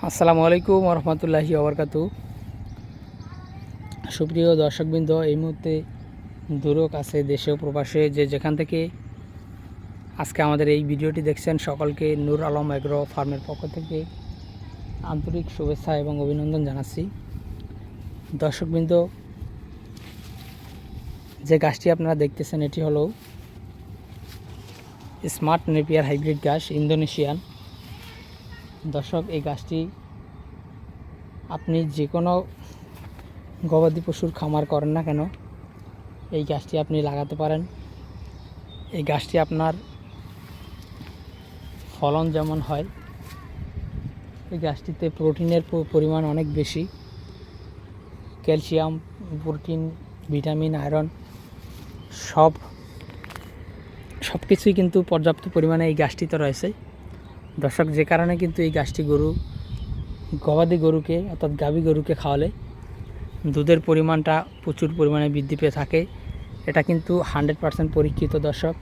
আসসালামু আলাইকুম রহমতুল্লাহি ওবরকাতু। সুপ্রিয় দর্শকবৃন্দ, এই মুহূর্তে দূরও কাছে দেশে ও প্রবাসে যে যেখান থেকে আজকে আমাদের এই ভিডিওটি দেখছেন, সকলকে নূর আলম এগ্রো ফার্মের পক্ষ থেকে আন্তরিক শুভেচ্ছা এবং অভিনন্দন জানাচ্ছি। দর্শকবৃন্দ, যে গাছটি আপনারা দেখতেছেন এটি হলো স্মার্ট নেপিয়ার হাইব্রিড গাছ, ইন্দোনেশিয়ান। দর্শক, এই গাছটি আপনি যে কোনো গবাদি পশুর খামার করেন না কেন, এই গাছটি আপনি লাগাতে পারেন। এই গাছটি আপনার ফলন যেমন হয়, এই গাছটিতে প্রোটিনের পরিমাণ অনেক বেশি। ক্যালসিয়াম, প্রোটিন, ভিটামিন, আয়রন সব কিছুই কিন্তু পর্যাপ্ত পরিমাণে এই গাছটিতে রয়েছে। দর্শক, যে কারণে কিন্তু এই গাছটি গবাদি গরুকে অর্থাৎ গাভী গরুকে খাওয়ালে দুধের পরিমাণটা প্রচুর পরিমাণে বৃদ্ধি পেয়ে থাকে। এটা কিন্তু 100% পরীক্ষিত। দর্শক,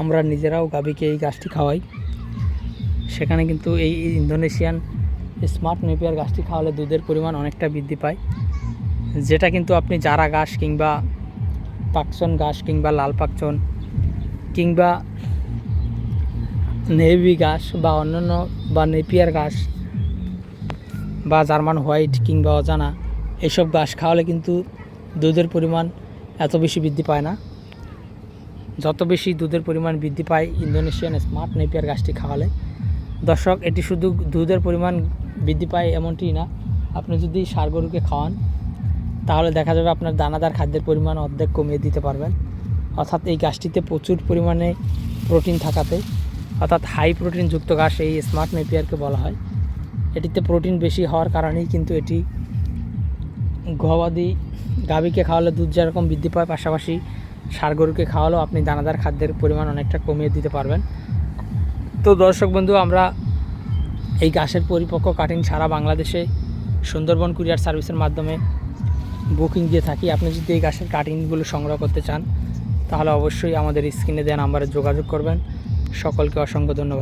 আমরা নিজেরাও গাভীকে এই গাছটি খাওয়াই, সেখানে কিন্তু এই ইন্দোনেশিয়ান স্মার্ট নেপিয়ার গাছটি খাওয়ালে দুধের পরিমাণ অনেকটা বৃদ্ধি পায়। যেটা কিন্তু আপনি জারা ঘাস কিংবা পাকচন ঘাস কিংবা লাল পাকচন কিংবা নেভি ঘাস বা অন্যান্য বা নেপিয়ার ঘাস বা জার্মান হোয়াইট কিংবা অজানা এইসব ঘাস খাওয়ালে কিন্তু দুধের পরিমাণ এত বেশি বৃদ্ধি পায় না। যত বেশি দুধের পরিমাণ বৃদ্ধি পায় ইন্দোনেশিয়ান স্মার্ট নেপিয়ার গাছটি খাওয়ালে। দর্শক, এটি শুধু দুধের পরিমাণ বৃদ্ধি পায় এমনটি না, আপনি যদি ষাঁড় গরুকে খাওয়ান তাহলে দেখা যাবে আপনার দানাদার খাদ্যের পরিমাণ অর্ধেক কমিয়ে দিতে পারবেন। অর্থাৎ এই গাছটিতে প্রচুর পরিমাণে প্রোটিন থাকাতে, অর্থাৎ হাই প্রোটিনযুক্ত ঘাস এই স্মার্ট নেপিয়ারকে বলা হয়। এটিতে প্রোটিন বেশি হওয়ার কারণেই কিন্তু এটি গবাদি গাভীকে খাওয়ালে দুধ যেরকম বৃদ্ধি পায়, পাশাপাশি ষাঁড় গরুকে খাওয়ালেও আপনি দানাদার খাদ্যের পরিমাণ অনেকটা কমিয়ে দিতে পারবেন। তো দর্শক বন্ধু, আমরা এই গাছের পরিপক্ক কাটিং সারা বাংলাদেশে সুন্দরবন কুরিয়ার সার্ভিসের মাধ্যমে বুকিং দিয়ে থাকি। আপনি যদি এই গাছের কাটিংগুলো সংগ্রহ করতে চান তাহলে অবশ্যই আমাদের স্ক্রিনে দেওয়া নাম্বারে যোগাযোগ করবেন। সকলকে অসংখ্য ধন্যবাদ।